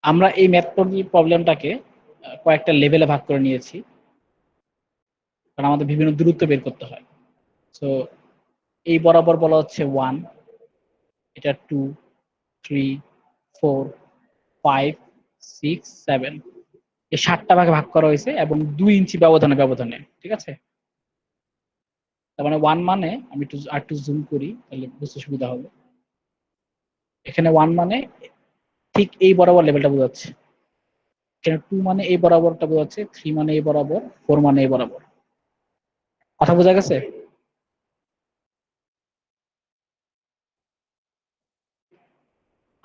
আমরা এই ম্যাথ প্রবলেমটাকে কয়েকটা লেভেলে ভাগ করে নিয়েছি, কারণ আমাদের বিভিন্ন দূরত্ব বের করতে হয়। সো এই বরাবর বলা হচ্ছে 1, এটা 2, 3, 4, 5, 6, 7, এই 7টা ভাগে ভাগ করা হয়েছে এবং 2 ইঞ্চি ব্যবধানে ব্যবধানে, ঠিক আছে? তার মানে 1 মানে, আমি একটু জুম করি তাহলে বুঝতে সুবিধা হবে। এখানে 1 মানে ঠিক এই বরাবর লেভেলটা বোঝাচ্ছে, এখানে 2 মানে এই বরাবরটা বোঝাচ্ছে, 3 মানে এই বরাবর, 4 মানে এই বরাবর। কথা বোঝা গেছে?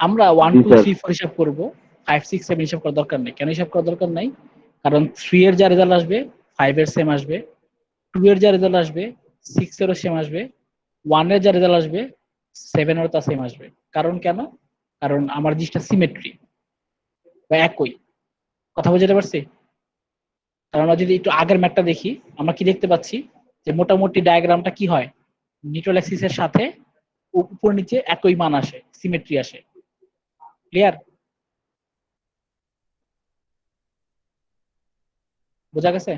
আমরা 1 জি 2 স্যার। 3 4 হিসাব করব, 5 6 7 হিসাব করার দরকার নেই। কেন হিসাব করার দরকার নাই? কারণ 3 এর যা রেজাল্ট আসবে 5 এর সেম আসবে, 2 এর যা রেজাল্ট আসবে 6 এরও সেম আসবে, 1 এর যা রেজাল্ট আসবে 7 এরও তা সেম আসবে। কারণ কেন? কারণ আমার জিনিসটা সিমেট্রি বা একই। কথা বুঝতে পারছি? কারণ আমরা যদি একটু আগের ম্যাপটা দেখি, আমরা কি দেখতে পাচ্ছি যে মোটামুটি ডায়াগ্রামটা কি হয়, নিউট্রাল অ্যাক্সিসের সাথে উপর নিচে একই মান আসে, সিমেট্রি আসে। ক্লিয়ার? বোঝা গেছে?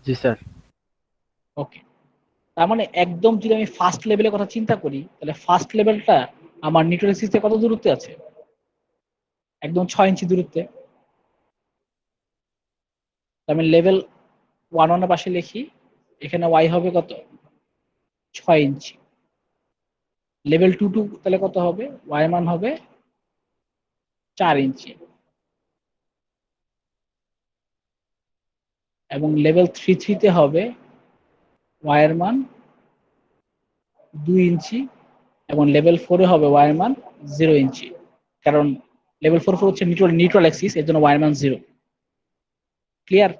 জি স্যার। ওকে। তার মানে একদম যদি আমি ফার্স্ট লেভেলের কথা চিন্তা করি, তাহলে ফার্স্ট লেভেলটা আমার নিউট্রাল অ্যাক্সিস থেকে কত দূরত্বে আছে? একদম 6 ইঞ্চি দূরত্বে। আমি লেভেল 1 1 এর পাশে লিখি, এখানে ওয়াই হবে কত? 6 ইঞ্চি। লেভেল 2 2 তাহলে কত হবে? ওয়াই মান হবে 4 ইঞ্চি। এবং লেভেল 3 3 তে হবে ওয়াই এর মান 2 ইঞ্চি, এবং লেভেল 4 এ হবে ওয়াই এর মান 0 ইঞ্চি। কারণ লেভেল 4 4 হচ্ছে নিউট্রাল অ্যাক্সিস, এর জন্য ওয়াই এর মান 0। ক্লিয়ার?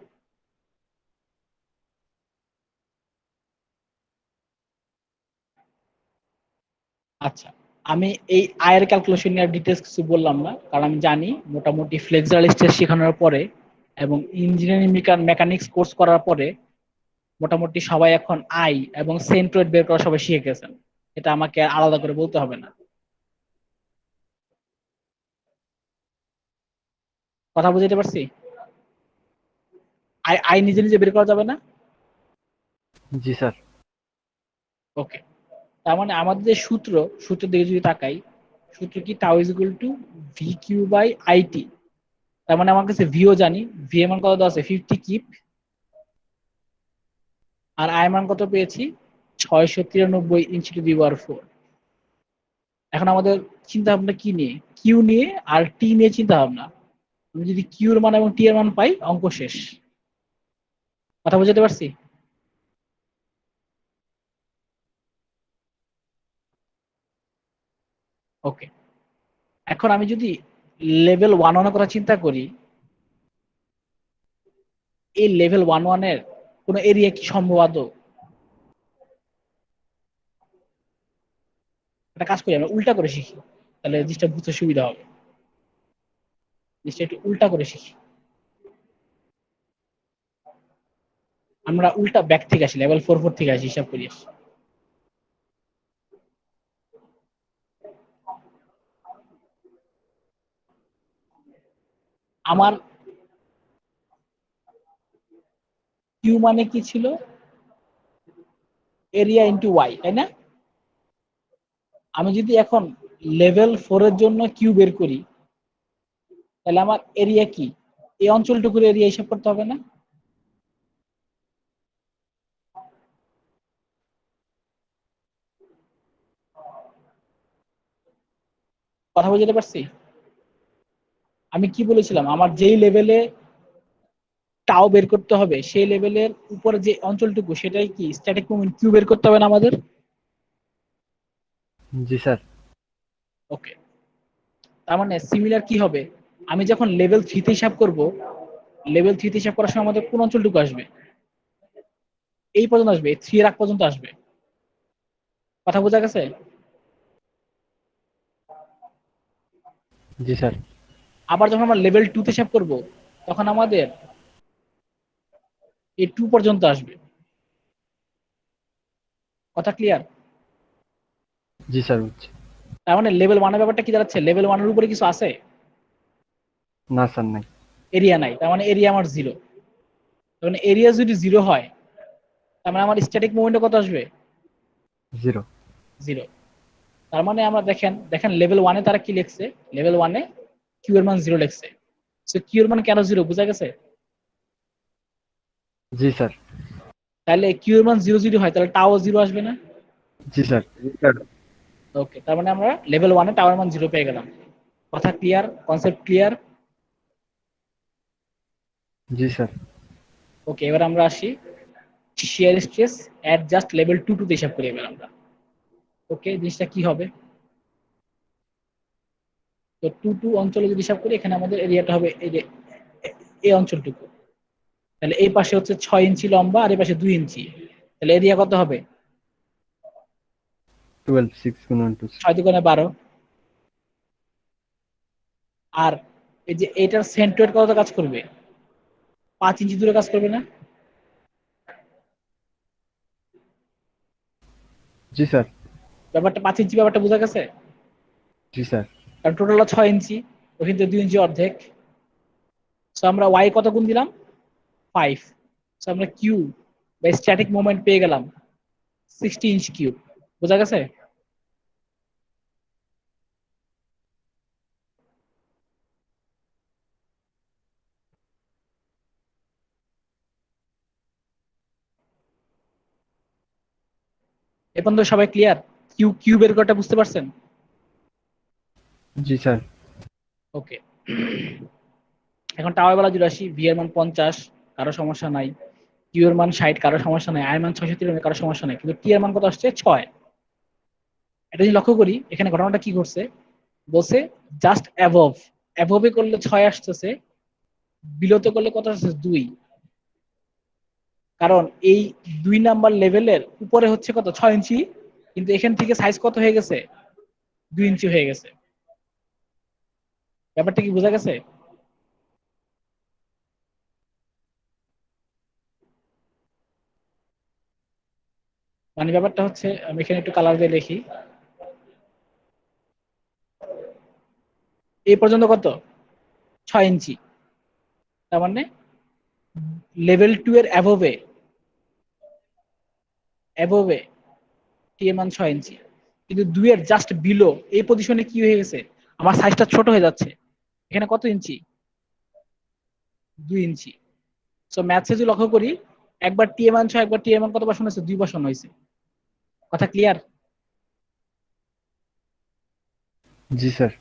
আচ্ছা, আমি এই আয়ের ক্যালকুলেশন নিয়ে ডিটেলস কিছু বললাম না, কারণ আমি জানি মোটামুটি ফ্লেক্সুরাল স্ট্রেস শেখানোর পরে এবং ইঞ্জিনিয়ারিং মেকানিক্স কোর্স করার পরে মোটামুটি সবাই এখন আই এবং সেন্ট্রয়েড বের করা সবাই শিখে গেছেন। এটা আমাকে আলাদা করে বলতে হবে না। কথা বুঝতে পারছি? আই আই নিজে নিজে বের করা যাবে না? জি স্যার। ওকে। তার মানে আমাদের যে সূত্রের দিকে যদি তাকাই, সূত্র কি? Tau is equal to V Q by I T. তার মানে আমার কাছে ভিও জানি, ভি এর মান কত দেওয়া আছে? 50 কিপ। আর আই মান কত পেয়েছি? 693 ইঞ্চি টু দি পাওয়ার 4। এখন আমাদের চিন্তা ভাবনা কি নিয়ে? কিউ নিয়ে আর টি নিয়ে চিন্তা ভাবনা। আমি যদি কিউ এর মান এবং টি এর মান পাই, অঙ্ক শেষ। কথা বুঝতে পারছি? ওকে। এখন আমি যদি লেভেল 1 1 করার চিন্তা করি, এই লেভেল 1 1 এর কোন এরিয়া কি সম্ভব আদৌ? একটা কাজ করি, আমরা উল্টা করে শিখি, তাহলে জিনিসটা বুঝতে সুবিধা হবে। জিনিসটা একটু উল্টা করে শিখি। আমরা উল্টা ব্যাক থেকে আসি, লেভেল 4 4 থেকে আসি, হিসাব করি আসি। আমার কিউ মানে কি ছিল? এরিয়া ইন্টু ওয়াই, তাই না? আমি যদি এখন লেভেল 4 এর জন্য কিউ বের করি, তাহলে আমার এরিয়া কি? এই অঞ্চলটুকুর এরিয়া হিসাব করতে হবে না? কথা বুঝতে পারছি? আমি কি বলেছিলাম, আমার যেই লেভেলে টাও বের করতে হবে, সেই লেভেলের উপরে যে অঞ্চলটুকু, সেটাই কি স্ট্যাটিক মোমেন্ট কিউ বের করতে হবে না আমাদের? জি স্যার। ওকে। তার মানে সিমিলার কি হবে, আমি যখন লেভেল 3 তে হিসাব করব, লেভেল 3 তে হিসাব করার সময় আমাদের কোন অঞ্চলটুকু আসবে? এই পর্যন্ত আসবে, 3 এর আগ পর্যন্ত আসবে। কথা বোঝা গেছে? জি স্যার। আবার যখন আমরা লেভেল 2 তে হিসাব করব, তখন আমাদের এই 2 পর্যন্ত আসবে। কথা ক্লিয়ার? জি স্যার বুঝছি। তার মানে লেভেল ওয়ানের ব্যাপারটা কি দাঁড়াচ্ছে, লেভেল ওয়ানের উপরে কিছু আছে, না স্যার নাই। এরিয়া নাই, তার মানে এরিয়া আমার জিরো। তার মানে এরিয়া যদি জিরো হয়, তার মানে আমার স্ট্যাটিক মুভমেন্টে কত আসবে, 0। জিরো। তার মানে আমরা দেখেন দেখেন লেভেল ওয়ানে তারা কি লিখছে, লেভেল ওয়ানে কিউ এর মান জিরো লিখছে। সো কিউ এর মান কেন জিরো বোঝা গেছে। জি স্যার। তাহলে কিউ এর মান জিরো যদি হয় তাহলে টাও জিরো আসবে না। জি স্যার। ওকে, তার মানে আমরা লেভেল ওয়ানে টাওয়ার মান জিরো পেয়ে গেলাম। কথা ক্লিয়ার, কনসেপ্ট ক্লিয়ার। জি স্যার। ওকে, এবার আমরা আসি শিয়ার স্ট্রেস এট জাস্ট লেভেল টু তে হিসাব করি এবার আমরা। ওকে, জিনিসটা কি হবে, তো টু টু অঞ্চলে যদি হিসাব করি, এখানে আমাদের এরিয়াটা হবে এই যে এই অঞ্চলটুকু। তাহলে এই পাশে হচ্ছে 6 ইঞ্চি লম্বা আর এই পাশে 2 ইঞ্চি, তাহলে এরিয়া কত হবে, 12 6 গুণন 2 স্যার। 6 × 2 = 12। আর এই যে এইটার সেন্ট্রয়েড কত কাজ করবে, 5 ইঞ্চি দূরে কাজ করবে না। জি স্যার। ব্যাপারটা 5 ইঞ্চি, ব্যাপারটা বোঝা গেছে। জি স্যার। কারণ টোটাল 6 ইঞ্চি, ওখান থেকে 2 ইঞ্চি অর্ধেক। সো আমরা ওয়াই কত গুণ দিলাম, 5। সো আমরা কিউ বা স্ট্যাটিক মোমেন্ট পেয়ে গেলাম 60 ইঞ্চ কিউব। বোঝা গেছে। এখন তো সবাই ক্লিয়ার, কিউ কিউবের কথা বুঝতে পারছেন। জি স্যার। ওকে, এখন টাওয়ার বেলা যদি আসি, ভি এর মান 50, কারো সমস্যা নাই। কিউ এর মান 60, কারো সমস্যা নাই। আই এর মান 693, কারো সমস্যা নাই। কিন্তু টি এর মান কত আসছে, 6। এটা যদি লক্ষ্য করি, এখানে ঘটনাটা কি ঘটছে, বলছে জাস্ট অ্যাবভ, অ্যাবভে করলে 6 আসতেছে, বিলোতে করলে কত আসছে, 2। কারণ এই 2 নাম্বার লেভেলের উপরে হচ্ছে কত, 6 ইঞ্চি, কিন্তু এখান থেকে সাইজ কত হয়ে গেছে, 2 ইঞ্চি হয়ে গেছে। ব্যাপারটা কি বোঝা গেছে। মানে ব্যাপারটা হচ্ছে, আমি এখানে একটু কালার দিয়ে লিখি, এই পর্যন্ত কত, 6 ইঞ্চি। তার মানে লেভেল টু এর অ্যাবভে, অ্যাবভে টি এর মান 6 ইঞ্চি, কিন্তু 2 এর জাস্ট বিলো এই পজিশনে কি হয়ে গেছে, আমার সাইজটা ছোট হয়ে যাচ্ছে। এখানে কত ইঞ্চি, 2 ইঞ্চি। সো ম্যাথসে যদি লক্ষ্য করি, একবার টি এর মান 6, একবার টি এর মান কত বসানো হয়েছে, 2 বসানো হয়েছে। কথা ক্লিয়ার। জি স্যার।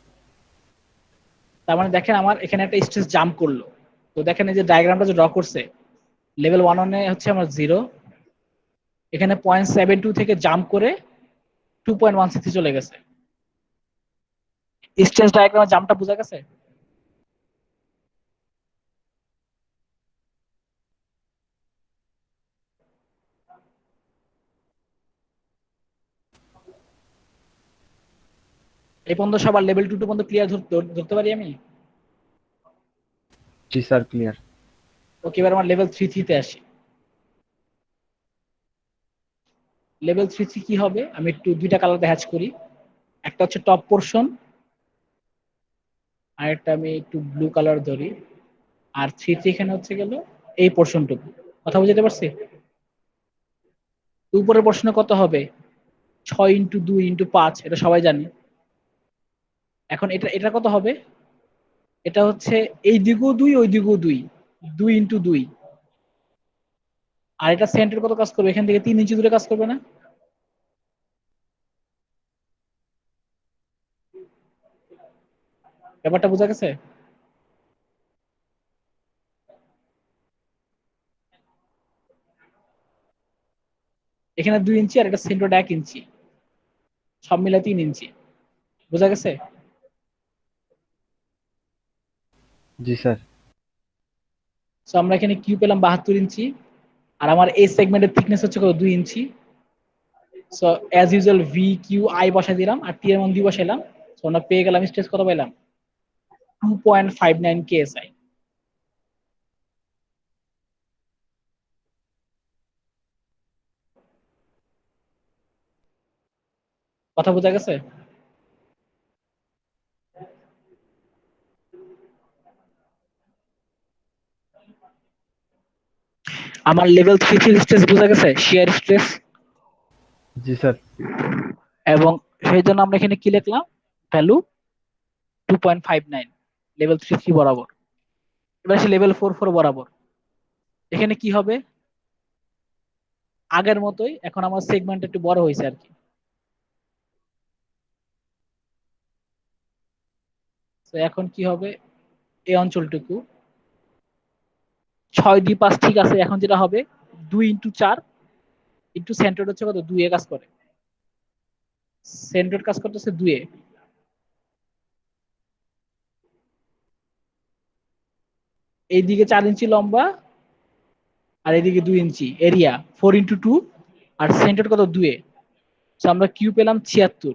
তার মানে দেখেন আমার এখানে একটা স্ট্রেস জাম্প করলো। তো দেখেন এই যে ডায়াগ্রামটা যে ড্র করছে, লেভেল ওয়ান হচ্ছে আমার 0, এখানে 0.72 থেকে জাম্প করে 2.16 চলে গেছে। স্ট্রেস ডায়াগ্রামের জাম্পটা বোঝা গেছে। এই পর্যন্ত সবার লেভেল টু পর্যন্ত ক্লিয়ার ধরতে পারি আমি। জি স্যার ক্লিয়ার। ওকে, এবার আমার লেভেল থ্রি তে আসি। লেভেল থ্রি কি হবে, আমি একটু দুইটা কালার হ্যাচ করি। একটা হচ্ছে টপ পোর্শন, আর একটা আমি একটু ব্লু কালার ধরি। আর থ্রি এখানে হচ্ছে গেল এই পোর্শনটুকু। কথা বুঝতে পারছি। তো উপরের প্রশ্ন কত হবে, 6 × 2 × 5, এটা সবাই জানি। এখন এটা এটা কত হবে, এটা হচ্ছে এই দিকেও 2, ওই দিকেও 2, 2 × 2। আর এটা সেন্টার কত কাজ করবে, এখান থেকে 3 ইঞ্চি দূরে কাজ করবে না। ব্যাপারটা বোঝা গেছে। এখানে 2 ইঞ্চি আর এটা সেন্টারটা 1 ইঞ্চি, সব মিলে 3 ইঞ্চি। বোঝা গেছে। জি স্যার। সো আমরা এখানে কিউ পেলাম 72 ইঞ্চি, আর আমার এই সেগমেন্টের থিকনেস হচ্ছে কত, 2 inch. So as usual V Q I বসাই দিলাম, আর টি এর মান 2 বসাইলাম। সো আমরা পেয়ে গেলাম স্ট্রেস কত পেলাম, 2.59 কেএসআই। কথা বোঝা গেছে। আমার লেভেল 3 স্ট্রেস বোঝা গেছে, শিয়ার স্ট্রেস। জি স্যার। এবং সেই জন্য আমরা এখানে কি লিখলাম, ভ্যালু 2.59 লেভেল 3 বরাবর। এবার আসে লেভেল 4 বরাবর। এখানে কি হবে, আগের মতোই, এখন আমার সেগমেন্ট একটু বড় হয়েছে আর কি। তো এখন কি হবে, এই অঞ্চলটুকু 6, 2, 5 ঠিক আছে। এখন যেটা হবে 2 × 4 ইন্টু সেন্টার হচ্ছে কত, 2 কাজ করে, সেন্টার কাজ করতেছে 2। এইদিকে 4 ইঞ্চি লম্বা আর এদিকে 2 ইঞ্চি এরিয়া, 4 × 2 আর সেন্টার কত, 2। আমরা কিউ পেলাম 76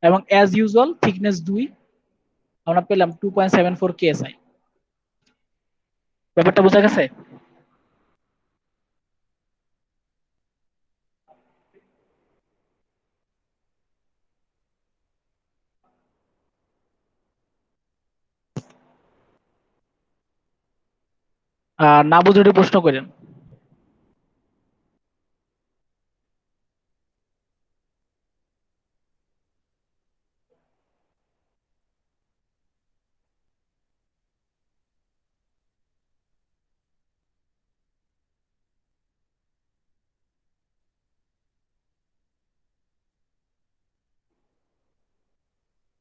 এবং অ্যাজ ইউজুয়াল থিকনেস 2, আমরা পেলাম 2.74 কেএসআই। ব্যাপারটা বোঝা গেছে? না বুঝে প্রশ্ন করেন।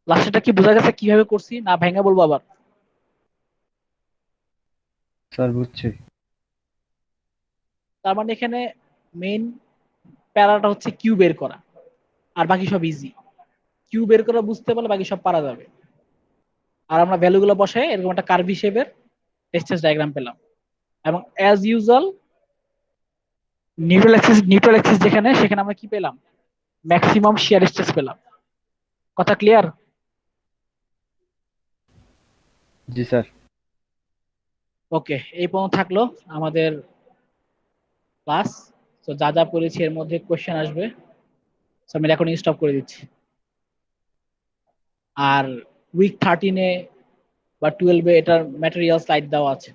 লাস্টটা কি বোঝা গেছে কিভাবে করছি, না ভেঙে বলবো আবার? স্যার বুঝছি। তার মানে এখানে মেইন প্যারাটা হচ্ছে কিউ বের করা, আর বাকি সব ইজি। কিউ বের করা বুঝতে পারলে বাকি সব পারা যাবে। আর আমরা ভ্যালুগুলো বসাই এরকম একটা কার্ভ শেপের স্ট্রেস ডায়াগ্রাম পেলাম। এবং অ্যাজ ইউজুয়াল নিউট্রাল অ্যাক্সিস যেখানে, সেখানে আমরা কি পেলাম, ম্যাক্সিমাম শিয়ার স্ট্রেস পেলাম। কথা ক্লিয়ার? জি স্যার। ওকে, এই পর্যন্ত থাকলো আমাদের ক্লাস। তো যা যা পড়েছি এর মধ্যে কোশ্চেন আসবে, তো আমি রেকর্ডিং স্টপ করে দিচ্ছি। আর উইক 13-এ বা 12-এ এটার ম্যাটেরিয়াল স্লাইড দেওয়া আছে।